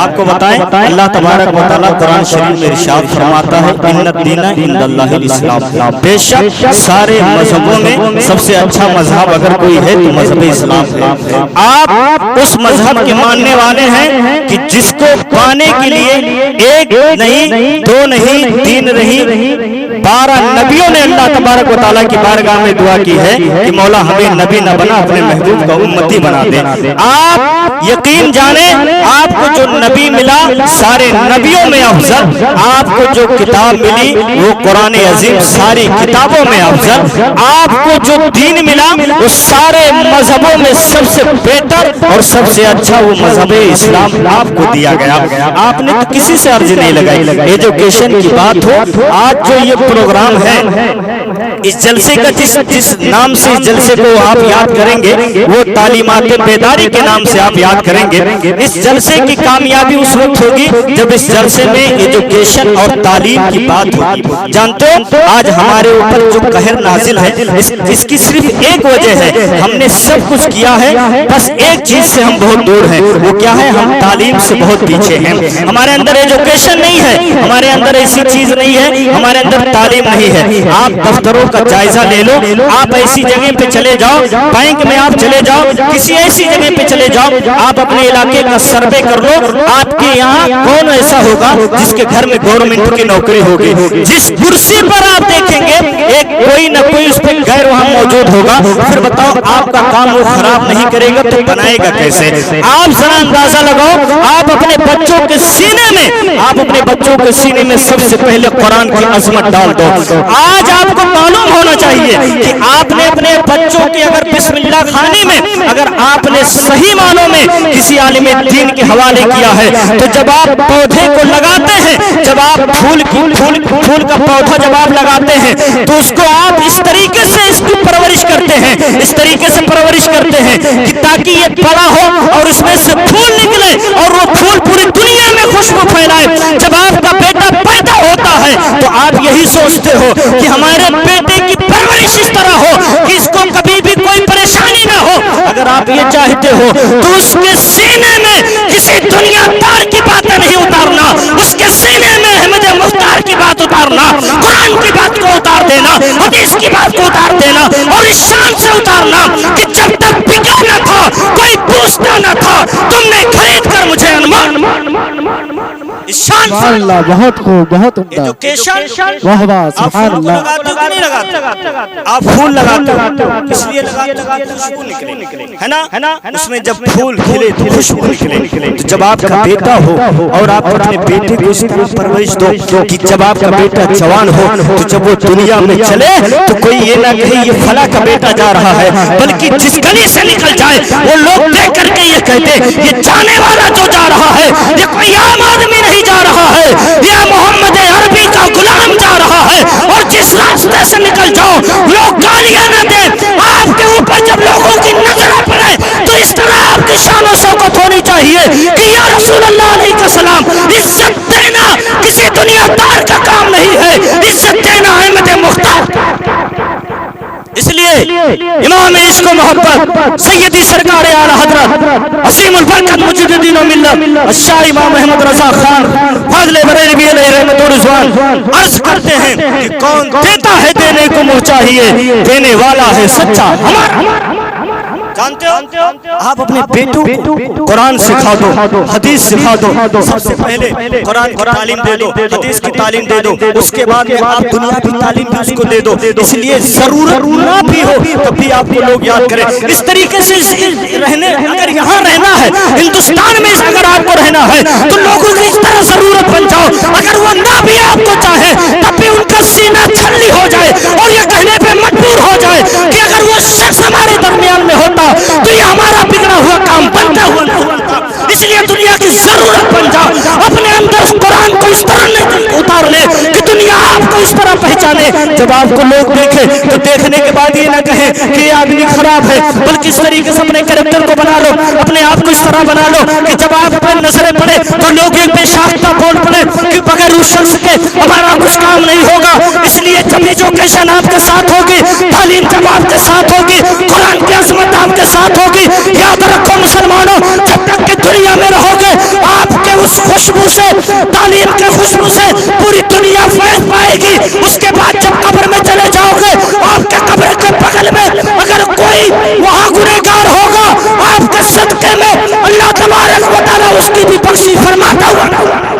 آپ کو بتائیں اللہ تبارک و تعالیٰ قرآن شریف میں ارشاد فرماتا ہے ان الدین عند اللہ الاسلام، بے شک سارے مذہبوں میں سب سے اچھا مذہب اگر کوئی ہے تو مذہب اسلام ہے۔ آپ اس مذہب کے ماننے والے ہیں کہ جس کو پانے کے لیے ایک نہیں، دو نہیں، تین نہیں، 12 نبیوں نے اللہ تبارک و تعالیٰ کی بارگاہ میں دعا کی ہے کہ مولا ہمیں نبی نہ بنا، اپنے محبوب کا امتی بنا دے۔ آپ یقین جانیں آپ کو جو نبی ملا سارے نبیوں میں افضل، آپ کو جو کتاب ملی وہ قرآن عظیم ساری کتابوں میں افضل، آپ کو جو دین ملا وہ سارے مذہبوں میں سب سے بہتر اور سب سے اچھا وہ مذہب اسلام آپ کو دیا گیا۔ آپ نے تو کسی سے عرض نہیں لگائی۔ ایجوکیشن کی بات ہو، آج جو یہ پروگرام ہے اس جلسے کا جس نام سے اس جلسے کو آپ یاد کریں گے وہ تعلیمات بیداری کے نام سے آپ یاد کریں گے۔ اس جلسے کی کامیابی اس وقت ہوگی جب اس جلسے میں ایجوکیشن اور تعلیم کی بات ہوگی۔ جانتے ہو آج ہمارے اوپر جو قہر نازل ہے اس کی صرف ایک وجہ ہے، ہم نے سب کچھ کیا ہے، بس ایک چیز سے ہم بہت دور ہیں، وہ کیا ہے؟ ہم تعلیم سے بہت پیچھے ہیں۔ ہمارے اندر ایجوکیشن نہیں ہے، ہمارے اندر ایسی چیز نہیں ہے، ہمارے اندر تعلیم نہیں ہے۔ آپ دفتروں کا جائزہ لے لو، آپ ایسی جگہ پہ چلے جاؤ، بینک میں آپ چلے جاؤ، کسی ایسی جگہ پہ چلے جاؤ، آپ اپنے علاقے کا سروے کر لو، آپ کے یہاں کون ایسا ہوگا جس کے گھر میں گورنمنٹ کی نوکری ہوگی؟ جس کرسی پر آپ دیکھیں گے ایک کوئی نہ کوئی اس پہ غیر وہاں موجود ہوگا۔ پھر بتاؤ آپ کا کام وہ خراب نہیں کرے گا تو بنائے گا کیسے؟ آپ ذرا اندازہ لگاؤ، آپ اپنے بچوں کے سینے میں سب سے پہلے قرآن کی عظمت ڈال دو۔ آج آپ کو معلوم ہونا چاہیے کہ آپ نے اپنے بچوں کے اگر بسم اللہ خانی میں اگر آپ نے صحیح معنوں میں کسی عالم دین کے حوالے کیا ہے تو جب آپ پودے کو لگاتے ہیں، جب آپ پھول کا پودا جب آپ لگاتے ہیں تو اس کو آپ اس طریقے سے اس کی پرورش کرتے ہیں، اس طریقے سے پرورش کرتے ہیں کہ تاکہ یہ بڑا ہو اور اس میں سے پھول نکلے اور وہ پھول پوری دنیا میں خوشبو پھیلائے۔ جب آپ کا بیٹا پیدا ہوتا ہے تو آپ یہی سوچتے ہو کہ ہمارے بیٹے کی پرورش اس طرح ہو کہ اس کو کبھی بھی کوئی پریشانی نہ ہو۔ اگر آپ یہ چاہتے ہو تو اس کے سینے میں کسی دنیا دار کی باتیں نہیں اتارنا، اس کے سینے میں احمد مختار کی بات اتارنا، قرآن کی بات کو اتار دینا، حدیث کی بات کو اتار دینا اور اس شان سے اتارنا کہ جب تک بکا نہ تھا کوئی پوچھتا نہ تھا، تم نے خرید کر مجھے انمان۔ سبحان اللہ، بہت خوب، بہت عمدہ، واہ واہ، سبحان اللہ۔ آپ پھول لگاتے ہو اس لیے لگاتے ہو کہ خوشبو نکلے، ہے نا؟ اس میں جب پھول کھلے تو خوشبو نکلے۔ تو جب آپ کا بیٹا ہو اور آپ اپنے بیٹے کو اس طرح پرورش دو کہ جب آپ کا بیٹا جوان ہو تو جب وہ دنیا میں چلے تو کوئی یہ نہ کہے یہ فلاں کا بیٹا جا رہا ہے، بلکہ جس گلی سے نکل جائے وہ لوگ دیکھ کر کے یہ کہتے یہ جانے والا جو جا رہا ہے یہ کوئی عام آدمی نہیں جا رہا ہے، یہ محمد عربی کا غلام جا رہا ہے۔ اور جس راستے سے نکل جاؤ لوگ گالیاں نہ دیں، آپ کے اوپر جب لوگوں کی نظر پڑے تو اس طرح آپ کی شان و شوکت ہونی چاہیے کہ یا رسول اللہ علیہ السلام، عزت دینا کسی دنیا دار کا کام نہیں ہے، عزت دینا احمد مختار۔ اس لیے امام عشق و محبت سیدی سرکار اعلی حضرت عظیم البرکت مجددین و ملت الشاہ امام احمد رضا خان فاضل بریلوی علیہ رحمت و رضوان عرض کرتے ہیں کہ کون دیتا ہے دینے کو منہ چاہیے، دینے والا ہے سچا ہمارا۔ جانتے ہو آپ اپنے بیٹوں کو قرآن سکھا دو، حدیث سکھا دو، سب سے پہلے قرآن کی تعلیم دے دو، حدیث کی تعلیم دے دو، اس کے بعد میں آپ دنیا کی تعلیم بھی اس کو دے دو۔ اس لیے ضرورت نہ بھی ہو تب بھی آپ کو لوگ یاد کریں۔ اس طریقے سے اگر یہاں رہنا ہے، ہندوستان میں اگر آپ کو رہنا ہے تو لوگوں کی اس طرح ضرورت بن جاؤ، اگر وہ نہ بھی آپ کو چاہے تب بھی ان کا سینہ چھلنی ہو جائے اور یہ کہنے پہ مجبور ہو جائے کہ اگر وہ شخص ہمارے درمیان میں ہوتا تو یہ ہمارا بگڑا ہوا کام بنتا ہوا نہ ہوتا۔ اس لیے دنیا کی ضرورت بن جاؤ، اپنے اندر قرآن کو اس طرح اتار لے کہ دنیا آپ کو اس طرح پہچانے۔ جب آپ کو لوگ دیکھے تو دیکھنے کے بعد یہ نہ کہیں کہ یہ آدمی خراب ہے، بلکہ اس طریقے سے اپنے کریکٹر کو بنا لو، اپنے آپ کو اس طرح بنا لو کہ جب آپ پر نظریں پڑے تو لوگ ایک بے شاختہ بول پڑے کہ بغیر اس شخص کے ہمارا کچھ کام نہیں ہوگا۔ اس لیے جب ایجوکیشن آپ کے ساتھ ہوگی، تعلیم جب آپ کے ساتھ ہوگی، قرآن کی عظمت آپ کے ساتھ ہوگی، یاد رکھو مسلمانوں جب تک کہ دنیا میں رہو گے آپ کے اس خوشبو سے, تعلیم کے خوشبو سے پوری دنیا فیض پائے گی. اس کے بعد جب قبر میں چلے جاؤ گے, آپ کے قبر کے بغل میں اگر کوئی وہاں گنہگار ہوگا, آپ کے صدقے میں اللہ تبارک و تعالیٰ اس کی بھی بخشش فرماتا ہوا.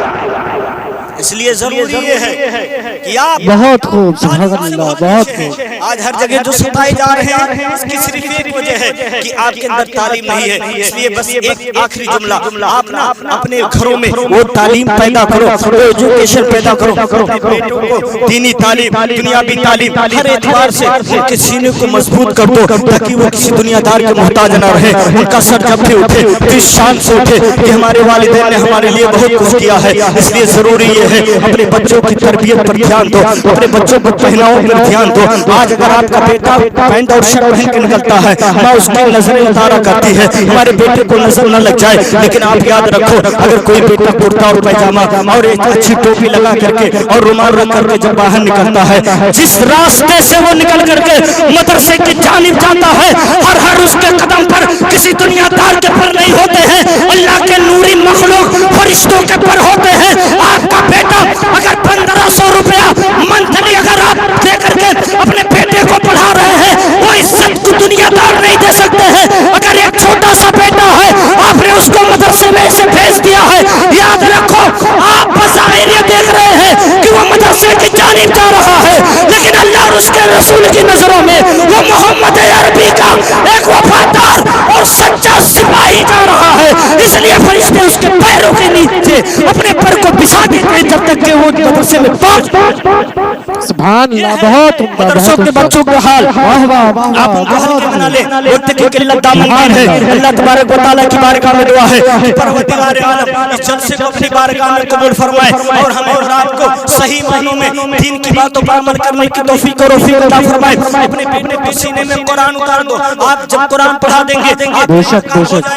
اس لیے ضروری یہ ہے کہ آپ بہت خوب, سبحان اللہ, بہت خوب. آج ہر جگہ جو ستائے جا رہے ہیں اس کی صرف ایک وجہ ہے کہ آپ کے اندر تعلیم نہیں ہے. اس لیے بس ایک آخری جملہ, آپ نا اپنے گھروں میں وہ تعلیم پیدا کرو, وہ ایجوکیشن پیدا کرو, اپنے بیٹوں کو دینی تعلیم, دنیاوی تعلیم ہر اعتبار سے ان کے سینے کو مضبوط کر دو تاکہ وہ کسی دنیا دار کے محتاج نہ رہے. ان کا سر جب بھی اٹھے تو اس شان سے اٹھے کہ ہمارے والدین نے ہمارے لیے بہت کچھ کیا ہے. اس لیے ضروری یہ ہے اپنے بچوں کی تربیت پر دھیان دو, اپنے بچوں کو پہناؤ پر دھیان دو. آج اگر آپ کا بیٹا پینٹ اور شرٹ پہن کے نکلتا ہے, ماں اس کی نظریں اتارا کرتی ہے ہمارے بیٹے کو نظر نہ لگ جائے. لیکن آپ یاد رکھو, اگر کوئی بیٹا کرتا اور پیجامہ اور ایک اچھی ٹوپی لگا کر کے اور رومال رکھ کر کے جب باہر نکلتا ہے, جس راستے سے وہ نکل کر کے مدرسے کی جانب جاتا ہے, ہر اس کے قدم پر کسی دنیا دار کے پر نہیں ہوتے ہیں, اللہ کے نوری مخلوق فرشتوں کے پر ہوتے ہیں. آپ کا بیٹا اگر 1500 روپیہ منتھلی اگر آپ دے کر کے اپنے بیٹے کو پڑھا رہے ہیں, وہ عزت کو دنیا دار نہیں دے سکتے ہیں. اگر ایک چھوٹا سا بیٹا ہے, آپ نے اس کو مدرسے میں سے بھیج دیا ہے, یاد رکھو آپ بظاہر یہ دیکھ رہے ہیں کہ وہ مدرسے کی جانب جا رہا ہے, لیکن اللہ اور اس کے رسول کی نظروں میں وہ محمد عربی کا ایک وفادار اور سچا سپاہی جا رہا ہے. اس لیے فرشتے اس کے پیروں کے نیچے اپنے پر کو بچھا دیتے ہیں جب تک کہ وہ مدرسے میں پہنچ. سبحان اللہ, بہت عمدہ. مدرسوں کے بچوں کا حال واہ واہ واہ, آپ ان کو ہلکے بنا لیں, وقت کی قلت دامن ہے. اللہ تبارک و تعالیٰ کی بارگاہ میں دعا ہے کہ پروردگار عالم اس جلسے کو اپنی بارگاہ میں قبول فرمائے اور ہمیں اور آپ کو صحیح معنوں میں دین کی باتوں پر عمل کرنے کی توفیق اور رفیق عطا فرمائے. اپنے بیٹے کے سینے میں قرآن اتار دو. آپ جب قرآن پڑھا دیں گے بے شک بے شک,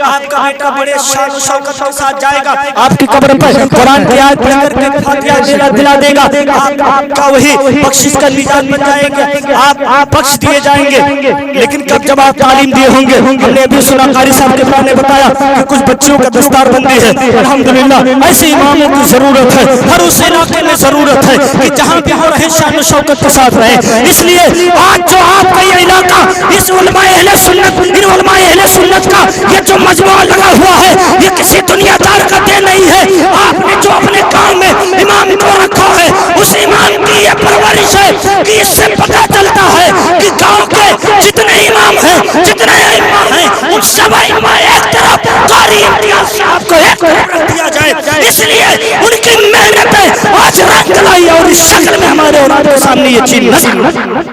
آپ کا بیٹا بڑے شان و شوکت کے ساتھ جائے گا, آپ کی قبر پر قرآن کی آیت پڑھ کر کے فاتحہ دلا دے گا, آپ کا وہی بخشش کا میزان بن جائے گا, آپ بخش دیے جائیں گے. لیکن کب جب آپ تعلیم دیے ہوں گے, ہم نے بھی سنا قاری صاحب کے نے بتایا کہ کچھ بچوں کا دستار بندی ہے. الحمدللہ ایسے اماموں کی ضرورت ہے, ہر اس علاقے میں ضرورت ہے کہ جہاں بھی ہو رہے شان و شوکت کے ساتھ رہے. اس لیے آج جو آپ کا یہ علاقہ اس علماء اہل سنت, ان علماء اہل سنت کا یہ جو مجموعہ لگا ہوا ہے, یہ کسی دنیا دار کا دین نہیں ہے. آپ نے جو اپنے کام میں امام کو رکھا ہے, اس امام کی یہ پرورش ہے کہ اس سے پتہ چلتا ہے کہ گاؤں کے جتنے امام ہیں, جتنے ائمہ ہیں, ان سب ائمہ ایک طرف, قاری امتیاز صاحب کو ایک طرف رکھ دیا جائے. اس لیے ان کی محنتیں آج رنگ لائی اور اس شکل میں ہمارے اور آپ کے سامنے یہ چیز نظر